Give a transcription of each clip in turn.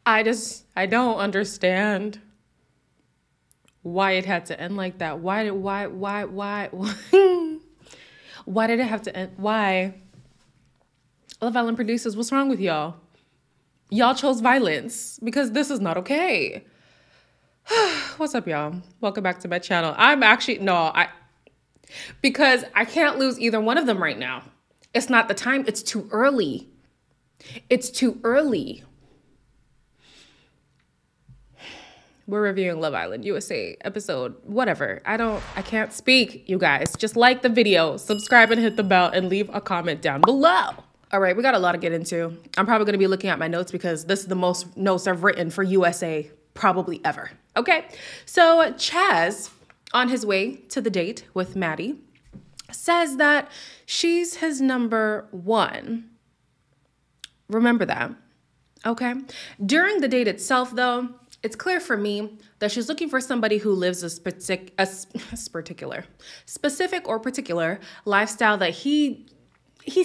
I don't understand why it had to end like that. Why why did it have to end? Why? Love Island producers, what's wrong with y'all? Y'all chose violence because this is not okay. What's up, y'all? Welcome back to my channel. Because I can't lose either one of them right now. It's not the time. It's too early. It's too early. We're reviewing Love Island USA episode, whatever. I can't speak, you guys. Just like the video, subscribe and hit the bell and leave a comment down below. All right, we got a lot to get into. I'm probably gonna be looking at my notes because this is the most notes I've written for USA probably ever. Okay, so Chaz, on his way to the date with Maddie, says that she's his number one. Remember that, okay? During the date itself, though, it's clear for me that she's looking for somebody who lives a specific or particular lifestyle that he's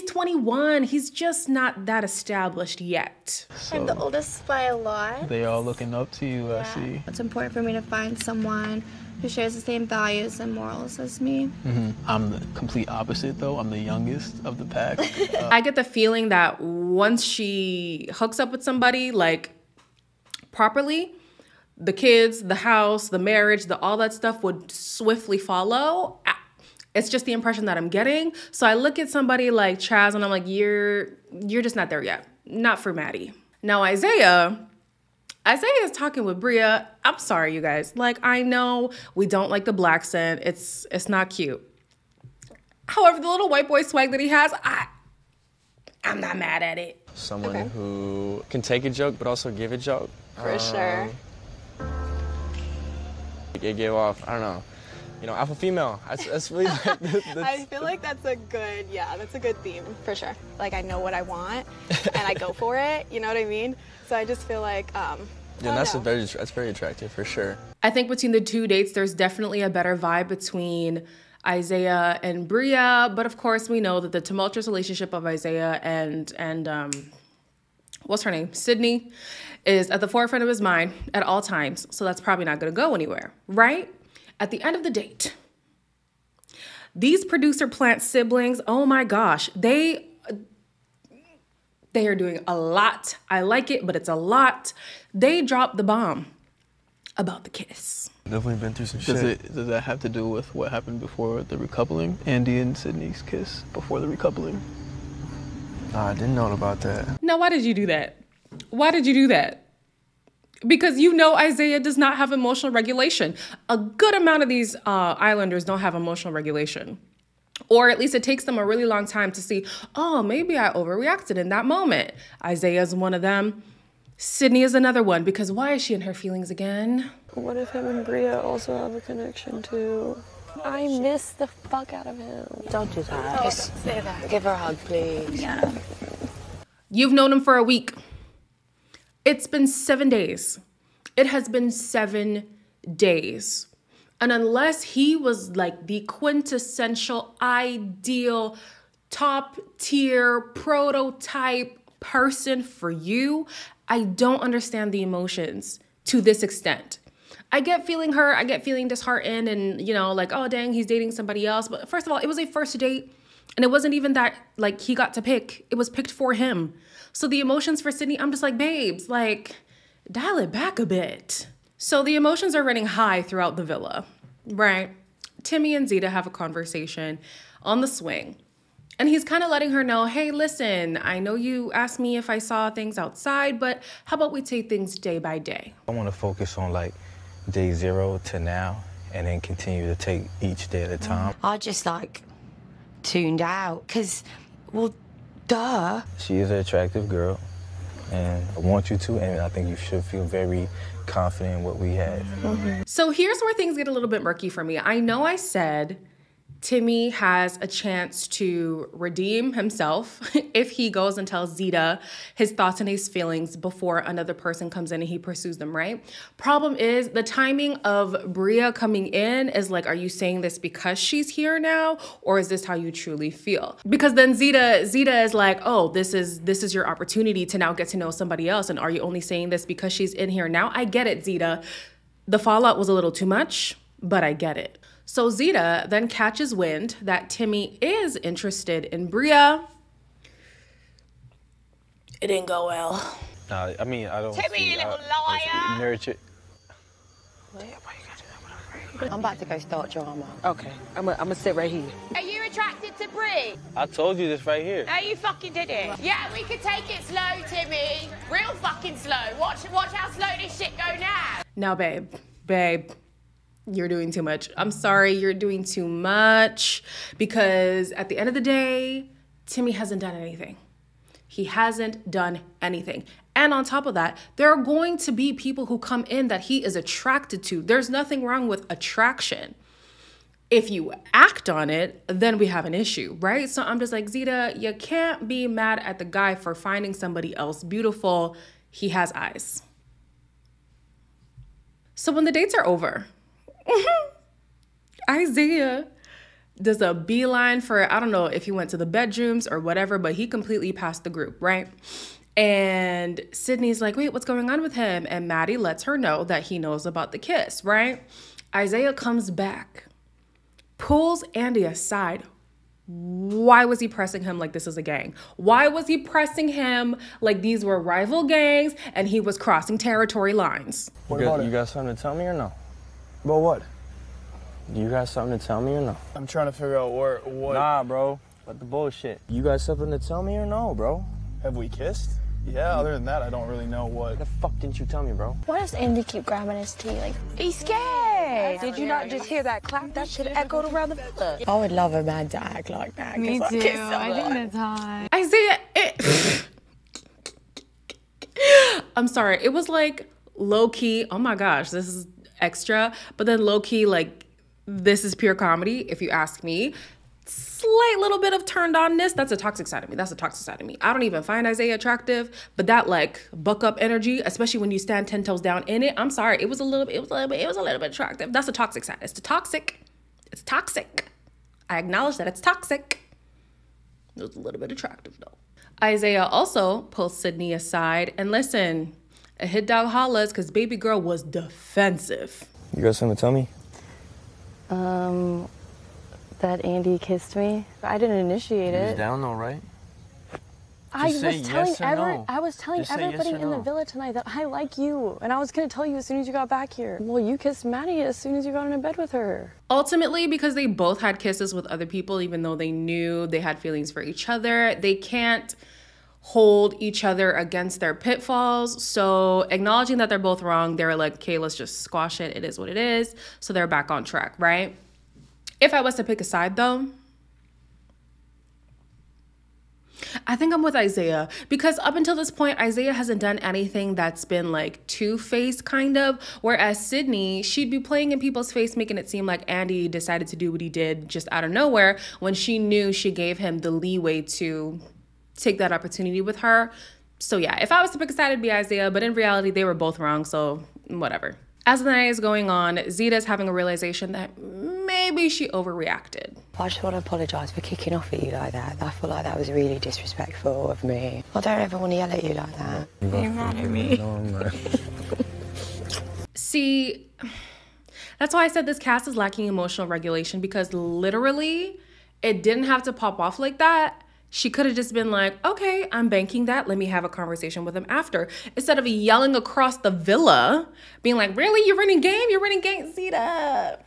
21. He's just not that established yet. So I'm the oldest by a lot. They all looking up to you, I see. It's important for me to find someone who shares the same values and morals as me. I'm the complete opposite, though. I'm the youngest of the pack. I get the feeling that once she hooks up with somebody, like, properly, the kids, the house, the marriage, all that stuff would swiftly follow. It's just the impression that I'm getting. So I look at somebody like Chaz and I'm like, you're just not there yet. Not for Maddie. Now Isaiah is talking with Bria. I'm sorry, you guys. Like, I know we don't like the black scent. It's not cute. However, the little white boy swag that he has, I'm not mad at it. Someone who can take a joke but also give a joke. For sure. It gave off, I don't know, alpha female. That's really I feel like that's a good theme for sure. Like, I know what I want and I go for it, you know what I mean? So I just feel like, that's very attractive for sure. I think between the two dates, there's definitely a better vibe between Isaiah and Bria, but of course we know that the tumultuous relationship of Isaiah and what's her name? Sydney is at the forefront of his mind at all times. So that's probably not going to go anywhere, right? At the end of the date, these producer plant siblings, oh my gosh, they are doing a lot. I like it, but it's a lot. They dropped the bomb about the kiss. Definitely been through some shit. Does that have to do with what happened before the recoupling? Andy and Sydney's kiss before the recoupling? I didn't know about that. Now, why did you do that? Why did you do that? Because you know Isaiah does not have emotional regulation. A good amount of these islanders don't have emotional regulation. Or at least it takes them a really long time to see, oh, maybe I overreacted in that moment. Isaiah's one of them. Sydney is another one, because why is she in her feelings again? What if him and Bria also have a connection too? I miss the fuck out of him. Don't do that. Just say that. Give her a hug, please. Yeah. You've known him for a week. It's been 7 days. It has been 7 days. And unless he was like the quintessential, ideal, top tier, prototype person for you, I don't understand the emotions to this extent. I get feeling hurt, I get feeling disheartened and, like, oh, dang, he's dating somebody else. But first of all, it was a first date and it wasn't even that, like, he got to pick. It was picked for him. So the emotions for Sydney, I'm just like, babes, like, dial it back a bit. So the emotions are running high throughout the villa, right? Timmy and Zeta have a conversation on the swing. And he's kind of letting her know, hey, listen, I know you asked me if I saw things outside, but how about we take things day by day? I want to focus on, like, day 0 to now, and then continue to take each day at a time. I just, like, tuned out, because, well, duh. She is an attractive girl, and I want you to, and I think you should feel very confident in what we have. So here's where things get a little bit murky for me. I know I said Timmy has a chance to redeem himself if he goes and tells Zeta his thoughts and his feelings before another person comes in and he pursues them, right? Problem is, the timing of Bria coming in is like, are you saying this because she's here now, or is this how you truly feel? Because then Zeta is like, oh, this is your opportunity to now get to know somebody else, and are you only saying this because she's in here now? I get it, Zeta. The fallout was a little too much, but I get it. So Zeta then catches wind that Timmy is interested in Bria. It didn't go well. Nah, I mean, I don't Timmy, you little liar! Nurture. I'm about to go start drama. Okay, I'm gonna sit right here. Are you attracted to Brie? I told you this right here. No, you fucking did it. Yeah, we could take it slow, Timmy. Real fucking slow. Watch how slow this shit go now. Now, babe, you're doing too much. I'm sorry, you're doing too much, because at the end of the day, Timmy hasn't done anything. He hasn't done anything. And on top of that, there are going to be people who come in that he is attracted to. There's nothing wrong with attraction. If you act on it, then we have an issue, right? So I'm just like, Zeta, you can't be mad at the guy for finding somebody else beautiful. He has eyes. So when the dates are over, Isaiah does a beeline for, I don't know if he went to the bedrooms or whatever, but he completely passed the group, right? And Sydney's like, wait, what's going on with him? And Maddie lets her know that he knows about the kiss, right? Isaiah comes back, pulls Andy aside. Why was he pressing him like this is a gang? Why was he pressing him like these were rival gangs and he was crossing territory lines? You got something to tell me or no? About what? You got something to tell me or no? I'm trying to figure out what. Nah, bro. What the bullshit? You got something to tell me or no, bro? Have we kissed? Yeah, other than that, I don't really know what. Why the fuck didn't you tell me, bro? Why does Andy keep grabbing his tea? Like, He's scared. Did you not just hear that clap? That shit echoed around the villa. I would love a man to act like that. Me too. I think that's hot. Isaiah, I'm sorry. It was like low key, oh my gosh, this is extra. But then low key, like, this is pure comedy, if you ask me. Slight little bit of turned onness. That's a toxic side of me. That's a toxic side of me. I don't even find Isaiah attractive, but that like buck up energy, especially when you stand 10 toes down in it. I'm sorry. It was a little bit attractive. That's a toxic side. It's toxic. I acknowledge that it's toxic. It was a little bit attractive though. Isaiah also pulls Sydney aside and listen, a hit dog hollers because baby girl was defensive. You got something to tell me? That Andy kissed me. I didn't initiate it. He's down though, right? I was telling Just say everybody yes or in the no. villa tonight that I like you. And I was going to tell you as soon as you got back here. Well, you kissed Maddie as soon as you got into bed with her. Ultimately, because they both had kisses with other people, even though they knew they had feelings for each other, they can't hold each other against their pitfalls. So acknowledging that they're both wrong, they're like, okay, let's just squash it. It is what it is. So they're back on track, right? If I was to pick a side though, I think I'm with Isaiah, because up until this point, Isaiah hasn't done anything that's been like two-faced kind of, whereas Sydney, she'd be playing in people's face, making it seem like Andy decided to do what he did just out of nowhere when she knew she gave him the leeway to take that opportunity with her. So yeah, if I was to pick a side, it'd be Isaiah, but in reality, they were both wrong, so whatever. As the night is going on, Zeta's having a realization that maybe she overreacted. I just want to apologise for kicking off at you like that. I feel like that was really disrespectful of me. I don't ever want to yell at you like that. You're mad at me. See, that's why I said this cast is lacking emotional regulation, because literally it didn't have to pop off like that. She could have just been like, okay, I'm banking that. Let me have a conversation with him after. Instead of yelling across the villa, being like, really? You're running game? You're running game? Zeta,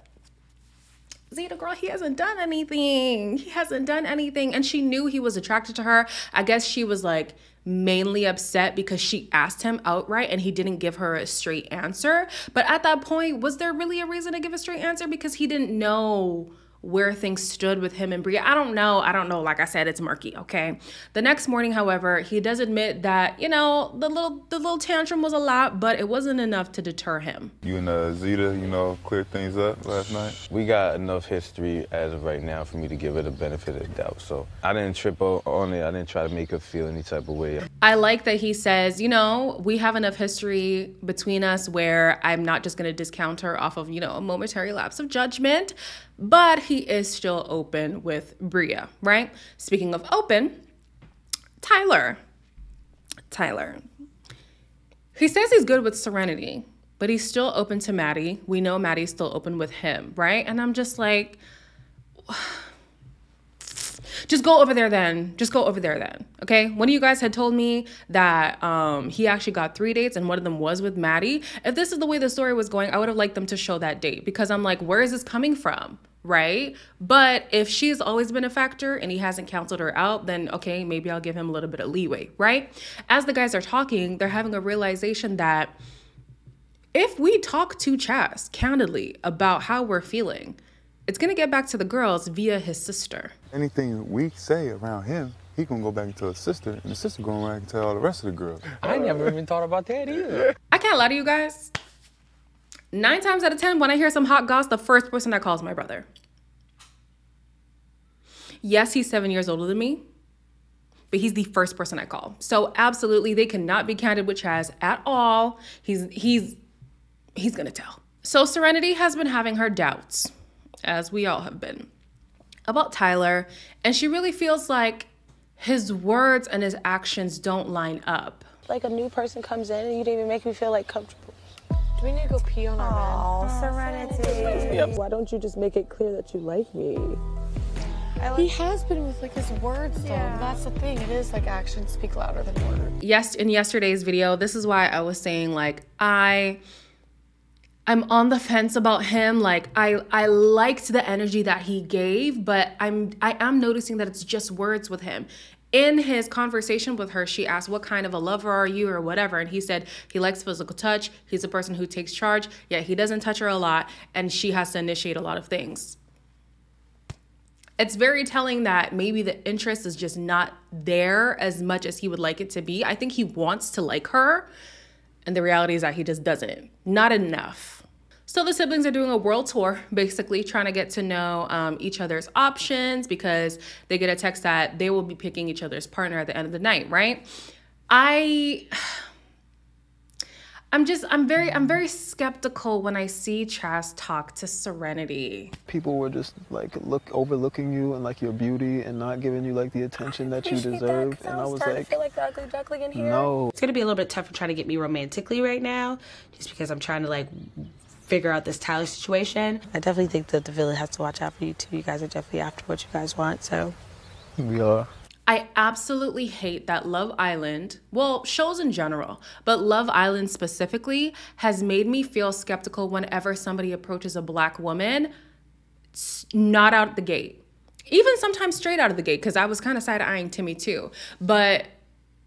girl, he hasn't done anything. He hasn't done anything. And she knew he was attracted to her. I guess she was like mainly upset because she asked him outright and he didn't give her a straight answer. But at that point, was there really a reason to give a straight answer? Because he didn't know where things stood with him and Bria. I don't know. Like I said, it's murky, okay? The next morning, however, he does admit that, you know, the little tantrum was a lot, but it wasn't enough to deter him. You and Zeta, you know, cleared things up last night? We got enough history as of right now for me to give her the benefit of the doubt. So I didn't trip on it. I didn't try to make her feel any type of way. I like that he says, you know, we have enough history between us where I'm not just going to discount her off of, you know, a momentary lapse of judgment, but he is still open with Bria, right? Speaking of open, Tyler. He says he's good with Serenity, but he's still open to Maddie. We know Maddie's still open with him, right? And I'm just like, just go over there then. Okay? One of you guys had told me that he actually got 3 dates and one of them was with Maddie. If this is the way the story was going, I would have liked them to show that date because I'm like, where is this coming from? Right? But if she's always been a factor and he hasn't counseled her out, then okay, maybe I'll give him a little bit of leeway, right? As the guys are talking, they're having a realization that if we talk to Chaz candidly about how we're feeling, it's gonna get back to the girls via his sister. Anything we say around him, he gonna go back and tell his sister, and the sister going back and tell all the rest of the girls. I never even thought about that either. I can't lie to you guys. 9 times out of 10, when I hear some hot goss, the first person that calls my brother. Yes, he's 7 years older than me, but he's the first person I call. So absolutely, they cannot be candid with Chaz at all. He's gonna tell. So Serenity has been having her doubts, as we all have been, about Tyler, and she really feels like his words and his actions don't line up. Like a new person comes in and you didn't even make me feel like comfortable. Do we need to go pee on our man? Serenity. Yep. Why don't you just make it clear that you like me? He has been with like his words though. Yeah. That's the thing. It is like actions speak louder than words. Yes, in yesterday's video, this is why I was saying like I'm on the fence about him. Like I liked the energy that he gave, but I am noticing that it's just words with him. In his conversation with her, she asked, what kind of a lover are you or whatever? And he said he likes physical touch. He's a person who takes charge. Yeah, he doesn't touch her a lot, and she has to initiate a lot of things. It's very telling that maybe the interest is just not there as much as he would like it to be. I think he wants to like her, and the reality is that he just doesn't. Not enough. So the siblings are doing a world tour, basically trying to get to know each other's options because they get a text that they will be picking each other's partner at the end of the night, right? I'm very skeptical when I see Chaz talk to Serenity. People were just like overlooking you and like your beauty and not giving you like the attention that you deserve. And I was like, to feel like the ugly duckling in here. No. It's gonna be a little bit tougher trying to get me romantically right now, just because I'm trying to like figure out this Tyler situation. I definitely think that the village has to watch out for you too. You guys are definitely after what you guys want, so. We are. I absolutely hate that Love Island, well, shows in general, but Love Island specifically has made me feel skeptical whenever somebody approaches a Black woman, not out the gate. Even sometimes straight out of the gate, because I was kind of side-eyeing Timmy too. But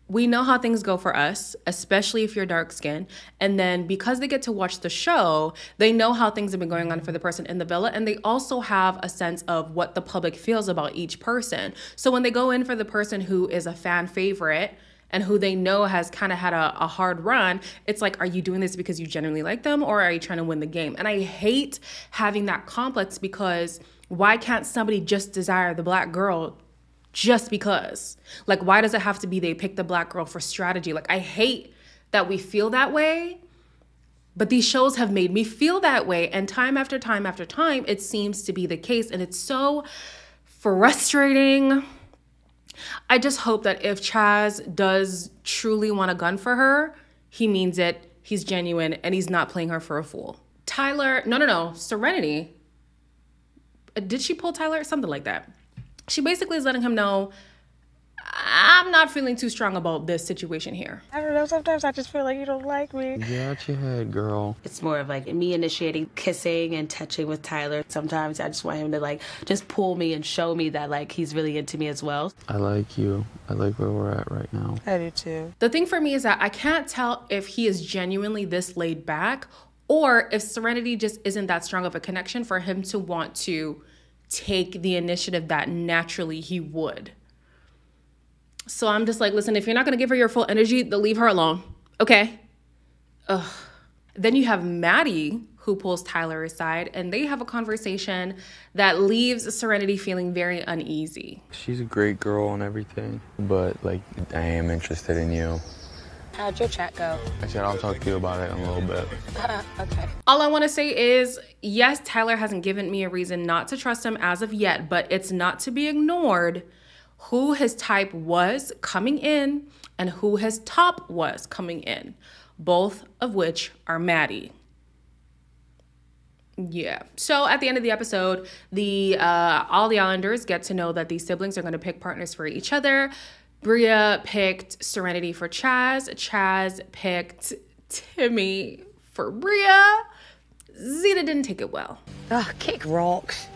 we know how things go for us, especially if you're dark skinned. And then because they get to watch the show, they know how things have been going on for the person in the villa. And they also have a sense of what the public feels about each person. So when they go in for the person who is a fan favorite and who they know has kind of had a hard run, it's like, are you doing this because you genuinely like them or are you trying to win the game? And I hate having that complex because why can't somebody just desire the Black girl just because? Like, why does it have to be they pick the Black girl for strategy? Like, I hate that we feel that way, but these shows have made me feel that way. And time after time after time, it seems to be the case. And it's so frustrating. I just hope that if Chaz does truly want a gun for her, he means it, he's genuine, and he's not playing her for a fool. Tyler, no, Serenity. Did she pull Tyler? Something like that. She basically is letting him know, I'm not feeling too strong about this situation here. I don't know, sometimes I just feel like you don't like me. Get out your head, girl. It's more of like me initiating kissing and touching with Tyler. Sometimes I just want him to like just pull me and show me that like he's really into me as well. I like you. I like where we're at right now. I do too. The thing for me is that I can't tell if he is genuinely this laid back or if Serenity just isn't that strong of a connection for him to want to take the initiative that naturally he would. So I'm just like, listen, if you're not going to give her your full energy, then leave her alone. Okay? Ugh. Then you have Maddie, who pulls Tyler aside, and they have a conversation that leaves Serenity feeling very uneasy. She's a great girl and everything, but like, I am interested in you. How'd your chat go? I said I'll talk to you about it in a little bit. Okay. All I want to say is, yes, Tyler hasn't given me a reason not to trust him as of yet, but it's not to be ignored who his type was coming in and who his top was coming in, both of which are Maddie. Yeah. So at the end of the episode, all the Islanders get to know that these siblings are going to pick partners for each other. Bria picked Serenity for Chaz. Chaz picked Timmy for Bria. Zeta didn't take it well. Ugh, kick rocks.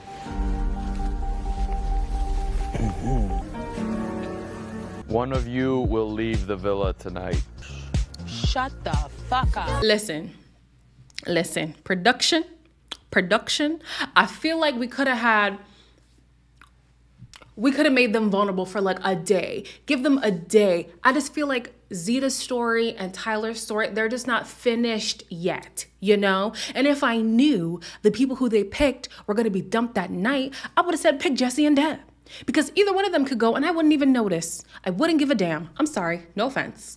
One of you will leave the villa tonight. Shut the fuck up. Listen. Production. I feel like we could have made them vulnerable for like a day. Give them a day. I just feel like Zeta's story and Tyler's story, they're just not finished yet, you know? And if I knew the people who they picked were going to be dumped that night, I would have said pick Jesse and Deb. Because either one of them could go and I wouldn't even notice. I wouldn't give a damn. I'm sorry. No offense.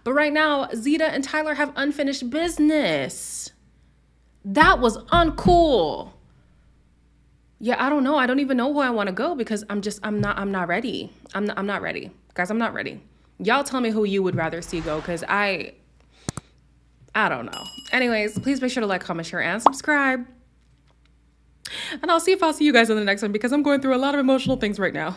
But right now, Zeta and Tyler have unfinished business. That was uncool. Yeah, I don't know. I don't even know who I want to go because I'm not ready. I'm not ready. Guys, I'm not ready. Y'all tell me who you would rather see go because I don't know. Anyways, please make sure to like, comment, share, and subscribe. And I'll see if I'll see you guys in the next one because I'm going through a lot of emotional things right now.